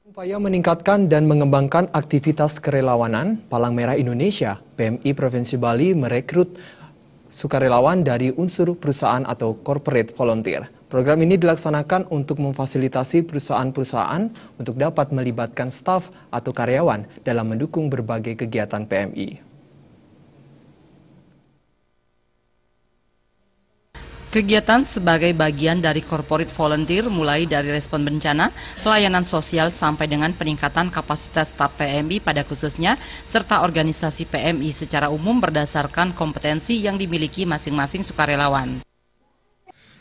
Upaya meningkatkan dan mengembangkan aktivitas kerelawanan, Palang Merah Indonesia, PMI Provinsi Bali merekrut sukarelawan dari unsur perusahaan atau corporate volunteer. Program ini dilaksanakan untuk memfasilitasi perusahaan-perusahaan untuk dapat melibatkan staf atau karyawan dalam mendukung berbagai kegiatan PMI. Kegiatan sebagai bagian dari corporate volunteer mulai dari respon bencana, pelayanan sosial sampai dengan peningkatan kapasitas staf PMI pada khususnya, serta organisasi PMI secara umum berdasarkan kompetensi yang dimiliki masing-masing sukarelawan.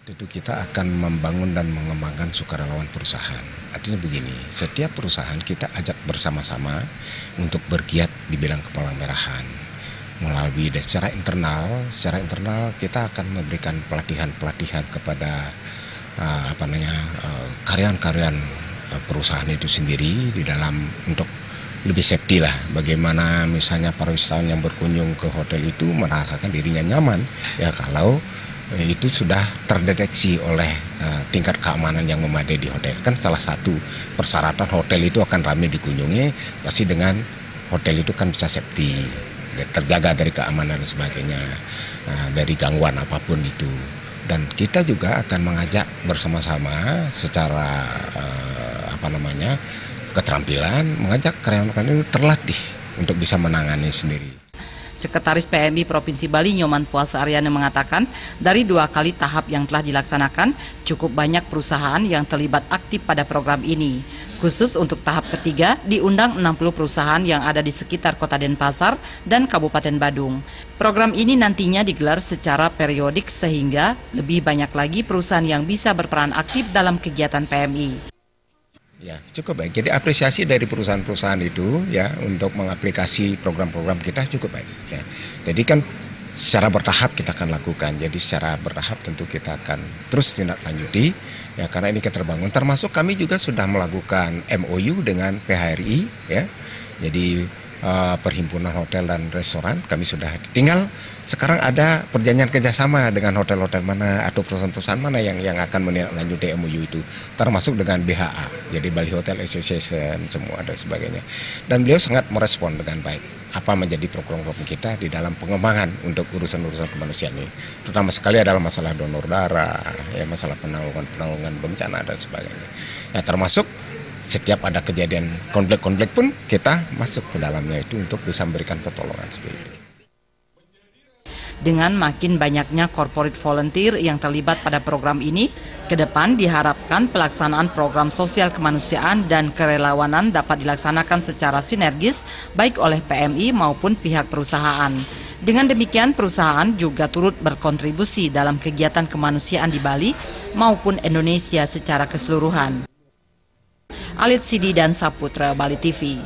Tentu kita akan membangun dan mengembangkan sukarelawan perusahaan. Artinya begini, setiap perusahaan kita ajak bersama-sama untuk bergiat di bidang kepalang merahan. Melalui dan secara internal kita akan memberikan pelatihan kepada karyawan-karyawan perusahaan itu sendiri di dalam untuk lebih safety lah, bagaimana misalnya para wisatawan yang berkunjung ke hotel itu merasakan dirinya nyaman ya kalau itu sudah terdeteksi oleh tingkat keamanan yang memadai di hotel. Kan salah satu persyaratan hotel itu akan ramai dikunjungi pasti dengan hotel itu kan bisa safety, terjaga dari keamanan dan sebagainya, dari gangguan apapun itu. Dan kita juga akan mengajak bersama-sama secara keterampilan, mengajak karyawan-karyawan itu terlatih untuk bisa menangani sendiri. Sekretaris PMI Provinsi Bali Nyoman Puasa Aryana mengatakan, dari 2 kali tahap yang telah dilaksanakan, cukup banyak perusahaan yang terlibat aktif pada program ini. Khusus untuk tahap ketiga, diundang 60 perusahaan yang ada di sekitar Kota Denpasar dan Kabupaten Badung. Program ini nantinya digelar secara periodik sehingga lebih banyak lagi perusahaan yang bisa berperan aktif dalam kegiatan PMI. Ya, cukup baik. Jadi apresiasi dari perusahaan-perusahaan itu ya untuk mengaplikasi program-program kita cukup baik. Ya. Jadi kan secara bertahap kita akan lakukan. Jadi secara bertahap tentu kita akan terus tindak lanjuti ya karena ini kita terbangun. Termasuk kami juga sudah melakukan MOU dengan PHRI ya. Jadi Perhimpunan Hotel dan Restoran kami sudah tinggal sekarang ada perjanjian kerjasama dengan hotel-hotel mana atau perusahaan-perusahaan mana yang akan menindaklanjuti MOU itu, termasuk dengan BHA, jadi Bali Hotel Association semua dan sebagainya. Dan beliau sangat merespon dengan baik apa menjadi program-program kita di dalam pengembangan untuk urusan-urusan kemanusiaan ini, terutama sekali adalah masalah donor darah, ya masalah penanggulangan bencana dan sebagainya. Ya termasuk setiap ada kejadian konflik-konflik pun kita masuk ke dalamnya itu untuk bisa memberikan pertolongan seperti itu. Dengan makin banyaknya corporate volunteer yang terlibat pada program ini, ke depan diharapkan pelaksanaan program sosial kemanusiaan dan kerelawanan dapat dilaksanakan secara sinergis baik oleh PMI maupun pihak perusahaan. Dengan demikian, perusahaan juga turut berkontribusi dalam kegiatan kemanusiaan di Bali maupun Indonesia secara keseluruhan. Alit Sidi dan Saputra, Bali TV.